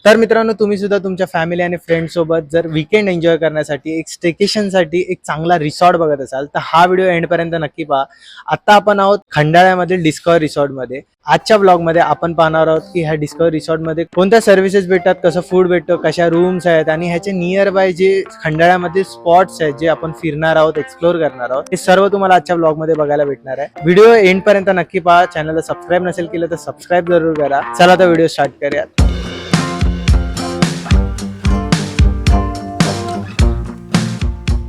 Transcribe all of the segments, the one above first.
तर मित्रांनो, तुम्ही सुद्धा तुमच्या फॅमिली आणि फ्रेंड सोबत जर वीकेंड एन्जॉय करण्यासाठी एक स्टेकेशनसाठी एक चांगला रिसॉर्ट बघत असाल तर हा व्हिडिओ एंडपर्यंत नक्की पहा. आता आपण आहोत खंडाळ्यामधील डिस्कवर रिसॉर्टमध्ये. आजच्या ब्लॉगमध्ये आपण पाहणार आहोत की ह्या डिस्कवर रिसॉर्टमध्ये कोणत्या सर्व्हिसेस भेटतात, कसं फूड भेटतं, कशा रूम्स आहेत आणि ह्याचे नियर बाय जे खंडाळ्यामध्ये स्पॉट्स आहेत जे आपण फिरणार आहोत, एक्सप्लोर करणार आहोत, हे सर्व तुम्हाला आजच्या ब्लॉगमध्ये बघायला भेटणार आहे. व्हिडिओ एंडपर्यंत नक्की पहा. चॅनलला सबस्क्राईब नसेल केलं तर सबस्क्राईब जरूर करा. चला तर व्हिडिओ स्टार्ट करूयात.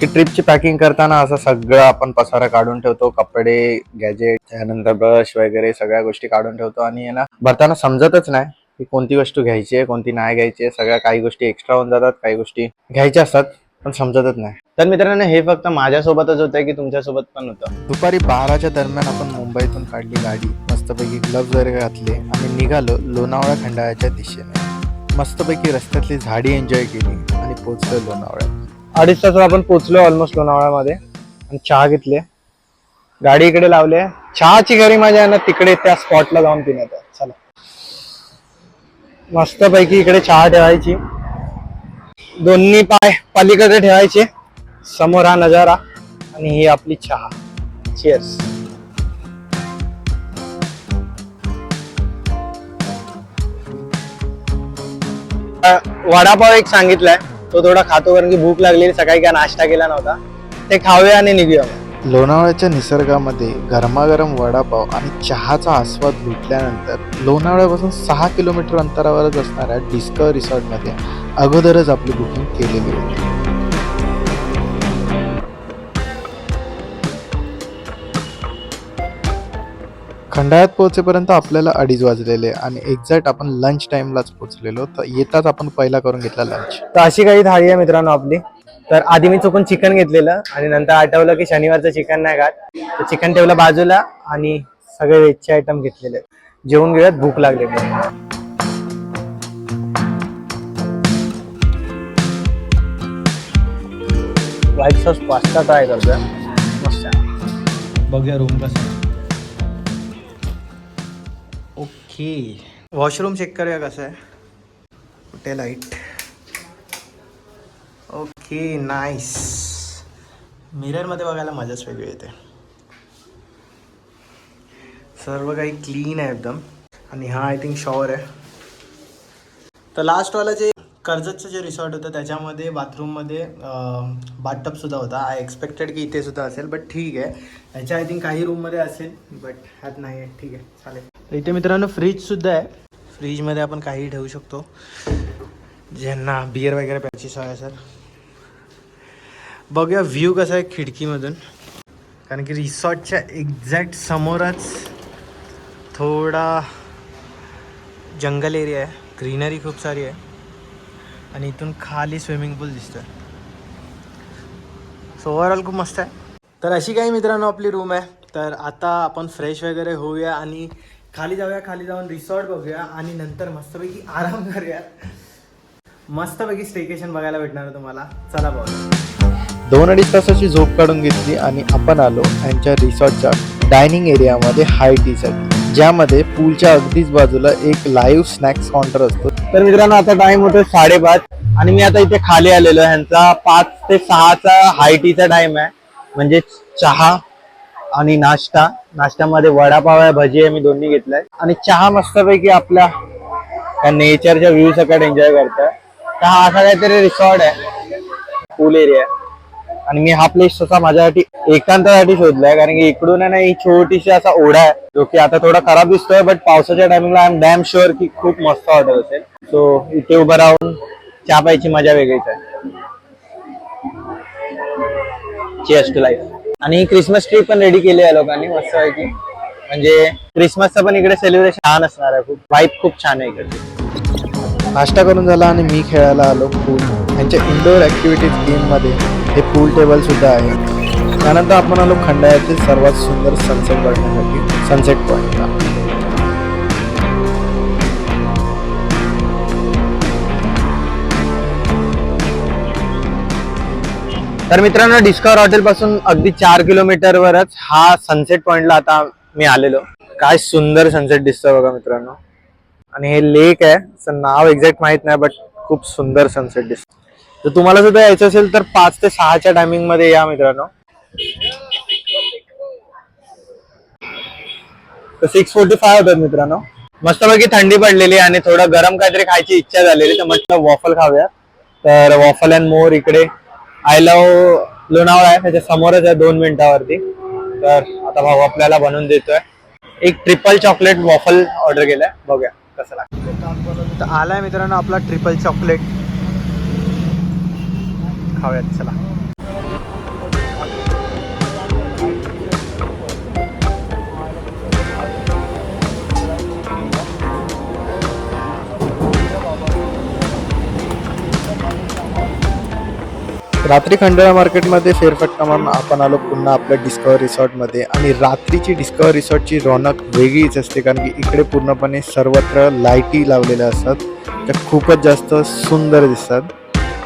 की ट्रिपची पॅकिंग करताना असं सगळं आपण पसारा काढून ठेवतो, कपडे, गॅजेट, त्यानंतर ब्रश वगैरे सगळ्या गोष्टी काढून ठेवतो आणि यांना भरताना समजतच नाही की कोणती वस्तू घ्यायची आहे, कोणती नाही घ्यायची आहे. सगळ्या काही गोष्टी एक्स्ट्रा होऊन जातात, काही गोष्टी घ्यायच्या असतात पण समजतच नाही. तर मित्रांनो, हे फक्त माझ्यासोबतच होतं की तुमच्यासोबत पण होतं. दुपारी 12च्या दरम्यान आपण मुंबईतून काढली गाडी, मस्तपैकी ग्लव्ज वगैरे घातले आणि निघालो लोणावळा खंडाळ्याच्या दिशेने. मस्तपैकी रस्त्यातली झाडी एन्जॉय केली आणि पोहोचलो लोणावळ्यात. 2.5 तासात आपण पोहोचलो ऑलमोस्ट लोणावळ्यामध्ये आणि चहा घेतले, गाडी इकडे लावले. चहाची घरी मजा आहे ना तिकडे त्या स्पॉटला जाऊन पिण्यात. चला, मस्त पैकी इकडे चहा ठेवायची, दोन्ही पाय पलीकडे ठेवायचे, समोर हा नजारा आणि ही आपली चहा. चीअर्स. वडापाव एक सांगितलाय, तो थोडा खातो कारण की भूक लागलेली, सकाळी काय नाश्ता केला नव्हता. ते खाऊया आणि निघूया. लोणावळ्याच्या निसर्गामध्ये गरमागरम वडापाव आणि चहाचा आस्वाद लुटल्यानंतर लोणावळ्यापासून 6 किलोमीटर अंतरावरच असणाऱ्या डिस्कवर रिसॉर्टमध्ये अगोदरच आपली बुकिंग केलेली होती. खंडाळ्यात पोहोचेपर्यंत आपल्याला 2:30 वाजलेले आणि एक्झॅक्ट आपण लंच टाइमलाच पोहोचलेलो. तर येताच आपण पहिला करून घेतला लंच. तर अशी काही थाळी आहे मित्रांनो आपली. तर आधी मी चुकून चिकन घेतलेलं आणि नंतर आठवलं की शनिवारचं चिकन नाही खात, तर चिकन ठेवलं बाजूला आणि सगळे व्हेजचे आयटम घेतलेले. जेवून घेऊयात, भूक लागली. व्हाईट सॉस पास्ता ट्राय करतोय, मस्त आहे. बघूया रूम कसं. ओके, वॉशरूम चेक करूया कसं आहे. कुठे लाईट. Okay, nice. मिररमध्ये बघायला मजाच वेगळी येते. सर्व काही क्लीन आहे एकदम. आणि हा आय थिंक शॉवर आहे. तर लास्टवाला जे कर्जतचं जे रिसॉर्ट होतं त्याच्यामध्ये बाथरूममध्ये बाथटबसुद्धा होता. आय एक्सपेक्टेड की इथे सुद्धा असेल, बट ठीक आहे. ह्याच्या आय थिंक काही रूममध्ये असेल, बट ह्यात नाही आहे. ठीक आहे, चालेल. तर इथे मित्रांनो फ्रीजसुद्धा आहे. फ्रीजमध्ये आपण काही ठेवू शकतो ज्यांना बिअर वगैरे प्यायची सवय असेल. बघूया व्ह्यू कसा आहे खिडकीमधून, कारण की रिसॉर्टच्या एक्झॅक्ट समोरच थोडा जंगल एरिया आहे, ग्रीनरी खूप सारी आहे आणि इथून खाली स्विमिंग पूल दिसतोय. सो ओव्हरऑल खूप मस्त आहे. तर अशी काही मित्रांनो आपली रूम आहे. तर आता आपण फ्रेश वगैरे होऊया आणि खाली जाऊया. खाली जाऊन रिसॉर्ट बघूया आणि नंतर मस्तपैकी आराम करूया. मस्तपैकी स्टेकेशन बघायला भेटणार आहे तुम्हाला. चला बघूया. 2-2.5 तासाची झोप काढून घेतली आणि आपण आलो यांच्या रिसॉर्टच्या डायनिंग एरियामध्ये हाय टीसाठी, ज्यामध्ये पूलच्या अगदीच बाजूला एक लाईव्ह स्नॅक्स काउंटर असतो. तर मित्रांनो, आता टाइम होतो 5:30 आणि मी आता इथे खाली आलेलो आहे. ह्यांचा 5 ते 6चा हाय टीचा टाइम आहे, म्हणजे चहा आणि नाश्ता. नाश्त्यामध्ये वडापाव आहे, भजी आहे, मी दोन्ही घेतलाय आणि चहा मस्तपैकी आपल्या नेचरच्या व्ह्यू सकट एन्जॉय करतोय. तर हा असा काहीतरी रिसॉर्ट आहे, पूल एरिया. आणि मी हा प्लेस तसा माझ्यासाठी एकांतासाठी शोधलाय, कारण की इकडून आहे ना ही छोटीशी असा ओढा आहे जो की आता थोडा खराब दिसतोय, बट पावसाच्या टायमिंगला आय एम डॅम शुअर की खूप मस्त वाटत असेल. सो इथे उभं राहून चहा प्यायची मजा वेगळीच आहे. Cheers to life. आणि क्रिसमस ट्री पण रेडी केली आहे लोकांनी मस्त आहे की, म्हणजे क्रिसमसचं पण इकडे सेलिब्रेशन छान असणार आहे. खूप वाईब खूप छान आहे इकडे. नाश्ता करून झाला आणि मी खेळायला आलो पूल. यांच्या इंडोर ॲक्टिव्हिटीज गेममध्ये हे पूल टेबल सुद्धा आहे. त्यानंतर आपण आलो खंडाळ्यातील सर्वात सुंदर सनसेट बघण्यासाठी सनसेट पॉईंटला. तर मित्रांनो, डिस्कवर हॉटेल पासून अगदी 4 किलोमीटरवरच हा सनसेट पॉइंटला आता मी आलेलो. काय सुंदर सनसेट दिसतोय बघा मित्रांनो. आणि हे लेक आहे, असं नाव एक्झॅक्ट माहित नाही, बट खूप सुंदर सनसेट दिसतो. तर तुम्हाला सुद्धा यायचं असेल तर 5 ते 6च्या टायमिंग मध्ये या मित्रांनो. तर 6:45 होतात मित्रांनो. मस्तपैकी थंडी पडलेली आणि थोडं गरम काहीतरी खायची इच्छा झालेली, तर म्हटलं वॉफल खाऊया. तर वॉफल अँड मोर इकडे आय लव्ह लोणावळा आहे, त्याच्या समोरच आहे 2 मिनिटावरती. तर आता भाऊ आपल्याला बनवून देतोय. एक ट्रिपल चॉकलेट वॉफल ऑर्डर केलाय, बघूया कसं लागतं. तर आलाय मित्रांनो आपला ट्रिपल चॉकलेट, खाऊयात चला. रात्री खंडाळा मार्केटमध्ये फेरफटका मारून आपण आलो पुन्हा आपल्या डिस्कवर रिसॉर्टमध्ये. आणि रात्रीची डिस्कवर रिसॉर्टची रौनक वेगळीच असते, कारण की इकडे पूर्णपणे सर्वत्र लाईटी लावलेल्या असतात, त्या खूपच जास्त सुंदर दिसतात.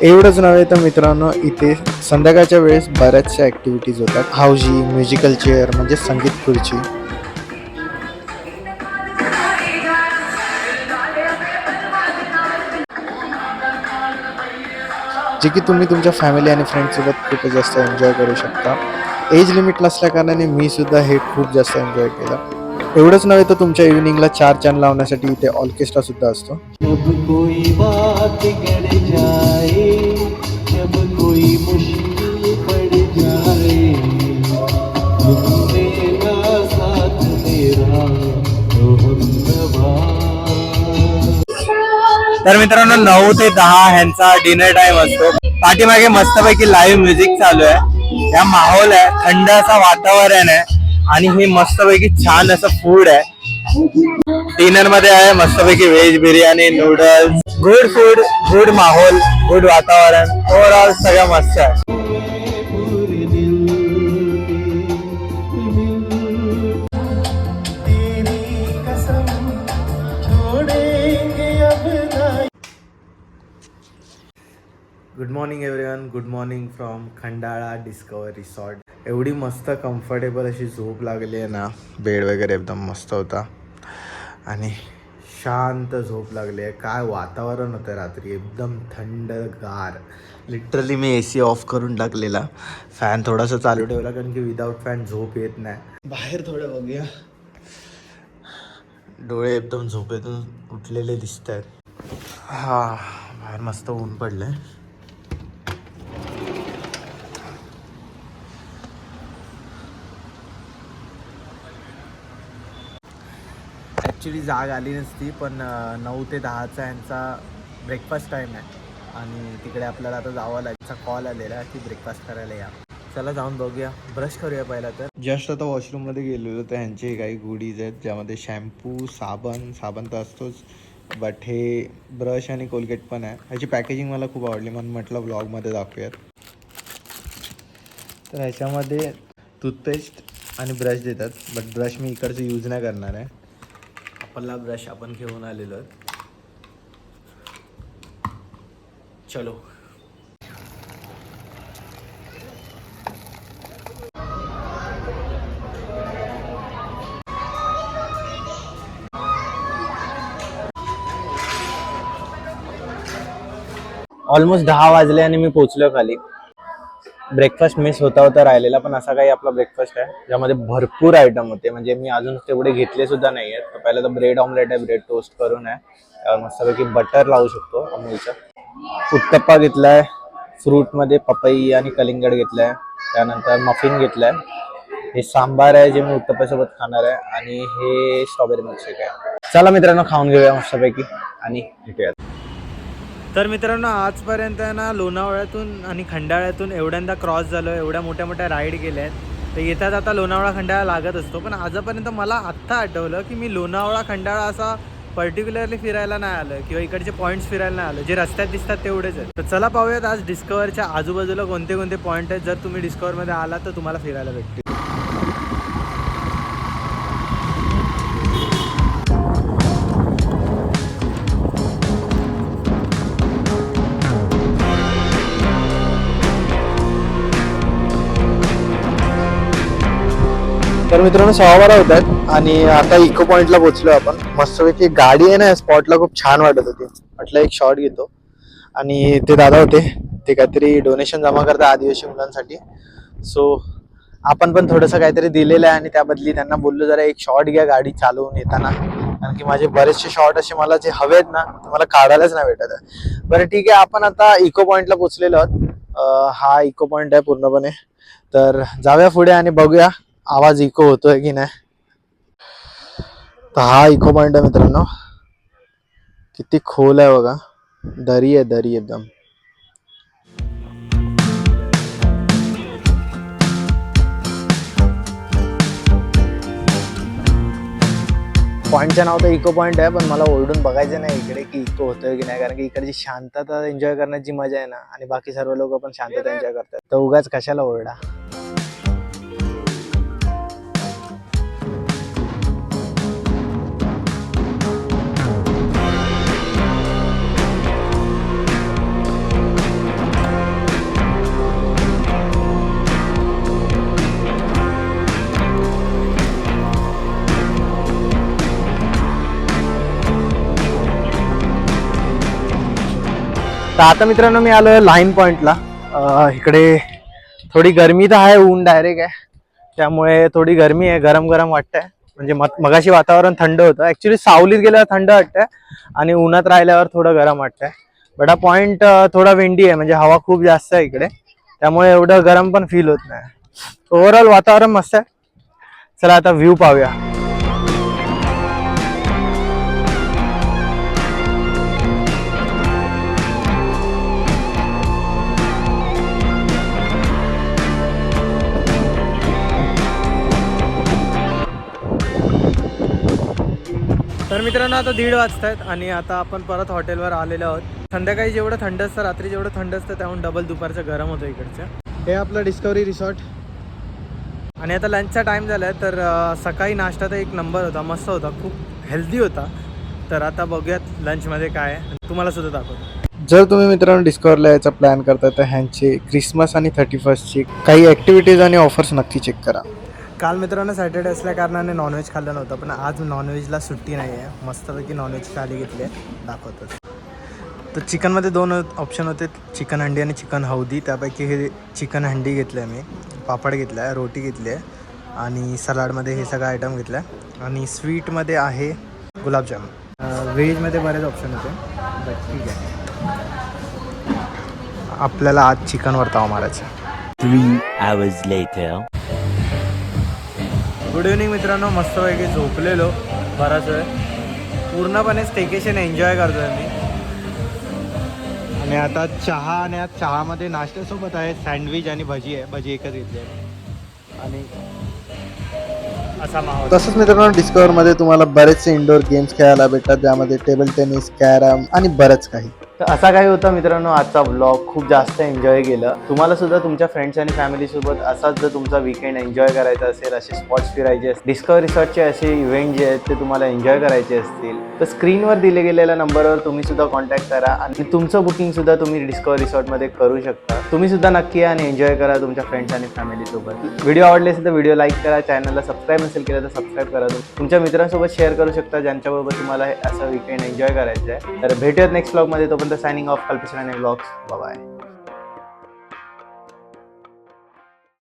एवढंच नव्हे तर मित्रांनो, इथे संध्याकाळच्या वेळेस बऱ्याचशा ॲक्टिव्हिटीज होतात. हाऊजी, म्युझिकल चेअर म्हणजे संगीत खुर्ची, जे की तुम्ही तुमच्या फॅमिली आणि फ्रेंड्ससोबत खूपच जास्त एन्जॉय करू शकता. एज लिमिट नसल्या कारणाने मी सुद्धा हे खूप जास्त एन्जॉय केलं. एवढंच नव्हे तर तुमच्या इव्हिनिंगला 4 चांद लावण्यासाठी इथे ऑर्केस्ट्रा सुद्धा असतो. जब कोई बात कर जाए, जब कोई मुश्किल पड़ जाए, तुम मेरा साथ तेरा तो हमनवा. तर मित्रांनो 9 ते 10 ह्यांचा डिनर टाइम असतो. पाठीमागे मस्तपैकी लाईव्ह म्युझिक चालू आहे, या माहोल आहे, थंड असं वातावरण आहे आणि हे मस्तपैकी छान असं फूड आहे. डिनर मध्ये आहे मस्तपैकी veg biryani, noodles, good food, good माहोल, गुड वातावरण, ओव्हरऑल सगळं मस्त आहे. Good morning everyone, good morning from Khandala discover resort. एवढी मस्त कम्फर्टेबल अशी झोप लागली आहे ना, बेड वगैरे एकदम मस्त होता आणि शांत झोप लागली आहे. काय वातावरण होतं रात्री, एकदम थंडगार. लिटरली मी AC ऑफ करून टाकलेला, फॅन थोडासा चालू ठेवला, कारण की विदाऊट फॅन झोप येत नाही. बाहेर थोडं बघूया, डोळे एकदम झोपेतून उठलेले दिसत आहेत. हा, बाहेर मस्त ऊन पडलंय. ॲक्च्युली जाग आली नसती, पण 9 ते 10चा यांचा ब्रेकफास्ट टाईम आहे आणि तिकडे आपल्याला आता जावं लागेल. कॉल आलेला की ब्रेकफास्ट करायला या. चला जाऊन बघूया, ब्रश करूया पहिला. तर जस्ट आता वॉशरूममध्ये गेलेलो, तर ह्यांचे काही गुडीज आहेत, ज्यामध्ये शॅम्पू, साबण तर असतोच, बट हे ब्रश आणि कोलगेट पण आहे. ह्याची पॅकेजिंग मला खूप आवडली, म्हणून म्हटलं ब्लॉगमध्ये दाखवूयात. तर ह्याच्यामध्ये टूथपेस्ट आणि ब्रश देतात, बट ब्रश मी इकडचं यूज नाही करणार आहे. आपला ब्रश आपण घेऊन आलेलो. चलो. ऑलमोस्ट 10 वाजले आणि मी पोचलो खाली. ब्रेकफास्ट मिस होता राहिलेला, पण असा काही आपला ब्रेकफास्ट आहे ज्यामध्ये भरपूर आयटम होते. म्हणजे मी अजून तेवढे घेतले सुद्धा नाही आहेत. तर पहिलं तर ब्रेड ऑमलेट आहे, ब्रेड टोस्ट करून आहे, त्यावर मस्तपैकी बटर लावू शकतो अमूलचा. उत्तप्पा घेतलाय, फ्रूटमध्ये पपई आणि कलिंगड घेतलाय, त्यानंतर मफिन घेतलाय, हे सांबार आहे जे मी उत्तप्प्यासोबत खाणार आहे, आणि हे स्ट्रॉबेरी मिल्कशेक आहे. चला मित्रांनो, खाऊन घेऊया मस्तपैकी आणि भेटूया. तर मित्रांनो, आजपर्यंत ना लोणावळ्यातून आणि खंडाळ्यातून एवढ्यांदा क्रॉस झालो, एवढ्या मोठ्या मोठ्या राईड केल्या आहेत. तर येतात आता लोणावळा खंडाळा लागत असतो, पण आजपर्यंत मला आत्ता आठवलं की मी लोणावळा खंडाळा असा पर्टिक्युलरली फिरायला नाही आलं, किंवा इकडचे पॉईंट्स फिरायला नाही आलं. जे रस्त्यात दिसतात तेवढेच आहेत. तर चला पाहूयात आज डिस्कवरच्या आजूबाजूला कोणते कोणते पॉईंट आहेत. जर तुम्ही डिस्कवरमध्ये आलात तर तुम्हाला फिरायला भेटतील. तर मित्रांनो 6:12 होत आहेत आणि आता इको पॉइंटला पोहोचलो आपण. मस्तपैकी गाडी आहे ना स्पॉटला खूप छान वाटत होती. म्हटलं एक शॉट घेतो. आणि ते दादा होते, ते काहीतरी डोनेशन जमा करतात आदिवासी मुलांसाठी. सो आपण पण थोडंसं काहीतरी दिलेलं आहे आणि त्या बदली त्यांना बोललो जरा एक शॉट घ्या गाडी चालवून येताना, कारण की माझे बरेचसे शॉट असे मला जे हवेत ना मला काढायलाच नाही भेटत आहे. बरं ठीक आहे, आपण आता इको पॉइंटला पोहोचलेलो आहोत. हा इको पॉइंट आहे पूर्णपणे. तर जाऊया पुढे आणि बघूया आवाज इको होतोय की नाही. तर हा इको पॉइंट आहे मित्रांनो. किती खोल आहे बघा, दरी आहे दरी एकदम. पॉईंटचं नाव तर इको पॉईंट आहे, पण मला ओरडून बघायचं नाही इकडे की इको होतोय की नाही, कारण की इकडची शांतता एन्जॉय करण्याची मजा आहे ना, आणि बाकी सर्व लोक पण शांतता एन्जॉय करतात, तर उगाच कशाला ओरडा. तर आता मित्रांनो मी आलो लाईन पॉइंटला. इकडे थोडी गरमी तर आहे, ऊन डायरेक्ट आहे, त्यामुळे थोडी गरमी आहे, गरम गरम वाटतंय. म्हणजे मगाशी वातावरण थंड होतं, ऍक्च्युली सावलीत गेल्यावर थंड वाटतंय आणि उन्हात राहिल्यावर थोडं गरम वाटतंय. बट हा पॉइंट थोडा विंडी आहे, म्हणजे हवा खूप जास्त आहे इकडे, त्यामुळे एवढं गरम पण फील होत नाही. ओव्हरऑल वातावरण मस्त आहे. चला आता व्ह्यू पाहूया. तर मित्रांनो आता 1:30 वाजतायत आणि आता आपण परत हॉटेलवर आलेलो आहोत. संध्याकाळी जेवढं थंड असतं, रात्री जेवढं थंड असतं, त्याहून डबल दुपारचं गरम होतं इकडचं. हे आपलं डिस्कवरी रिसॉर्ट. आणि आता लंचचा टाईम झाला आहे, तर सकाळी नाश्ता तर एक नंबर होता, मस्त होता, खूप हेल्दी होता. तर आता बघूयात लंचमध्ये काय आहे, तुम्हाला सुद्धा दाखवतो. जर तुम्ही मित्रांनो डिस्कवरला यायचा प्लॅन करता तर ह्यांचे क्रिसमस आणि 31ची काही ॲक्टिव्हिटीज आणि ऑफर्स नक्की चेक करा. काल मित्रांनो सॅटर्डे असल्या कारणाने नॉनव्हेज खाल्लं नव्हतं, पण आज नॉनव्हेजला सुट्टी नाही आहे. मस्तपैकी नॉनव्हेज थाली घेतली आहे, दाखवतो. तर चिकनमध्ये 2 ऑप्शन होते, चिकन हंडी आणि चिकन हौदी. त्यापैकी हे चिकन हंडी घेतलं आहे मी, पापड घेतला आहे, रोटी घेतली आहे आणि सलाडमध्ये हे सगळं आयटम घेतलं आहे. आणि स्वीटमध्ये आहे गुलाबजामुन. व्हेजमध्ये बरेच ऑप्शन होते, बट ठीक आहे. आपल्याला आज चिकनवर ताव मारायचं. 3 hours later. गुड इव्हनिंग मित्रांनो, मस्तपैकी झोपलेलो बराच वेळ, पूर्णपणे स्टेकेशन एन्जॉय करतो आहे मी. आणि आता चहा, आणि आज चहामध्ये नाश्त्यासोबत आहे सँडविच आणि भजी आहे. भजी एकच घेतली आहे आणि असा माहोल. तसंच मित्रांनो डिस्कवरमध्ये तुम्हाला बरेचसे इंडोर गेम्स खेळायला भेटतात, ज्यामध्ये टेबल टेनिस, कॅरम आणि बरंच काही. तर असा काही होता मित्रांनो आजचा व्लॉग. खूप जास्त एन्जॉय केलं. तुम्हाला सुद्धा तुमच्या फ्रेंड्स आणि फॅमिलीसोबत असाच जर तुमचा वीकेंड एन्जॉय करायचा असेल, असे स्पॉट्स फिरायचे असतील, डिस्कवर रिसॉर्टचे असे इव्हेंट जे आहेत ते तुम्हाला एन्जॉय करायचे असतील, तर स्क्रीनवर दिले गेलेल्या नंबरवर तुम्ही सुद्धा कॉन्टॅक्ट करा आणि तुमचं बुकिंग सुद्धा तुम्ही डिस्कवर रिसॉर्टमध्ये करू शकता. तुम्ही सुद्धा नक्की या आणि एन्जॉय करा तुमच्या फ्रेंड्स आणि फॅमिलीसोबत. व्हिडिओ आवडले असेल तर व्हिडिओ लाईक करा, चॅनलला सबस्क्राईब नसेल केलं तर सबस्क्राईब करा. तुमच्या मित्रांसोबत शेअर करू शकता ज्यांच्याबरोबर तुम्हाला असं वीकेंड एन्जॉय करायचं आहे. तर भेटूयात नेक्स्ट व्लॉगमध्ये. तोपर्यंत signing off, Kalpesh Rane vlogs. Bye.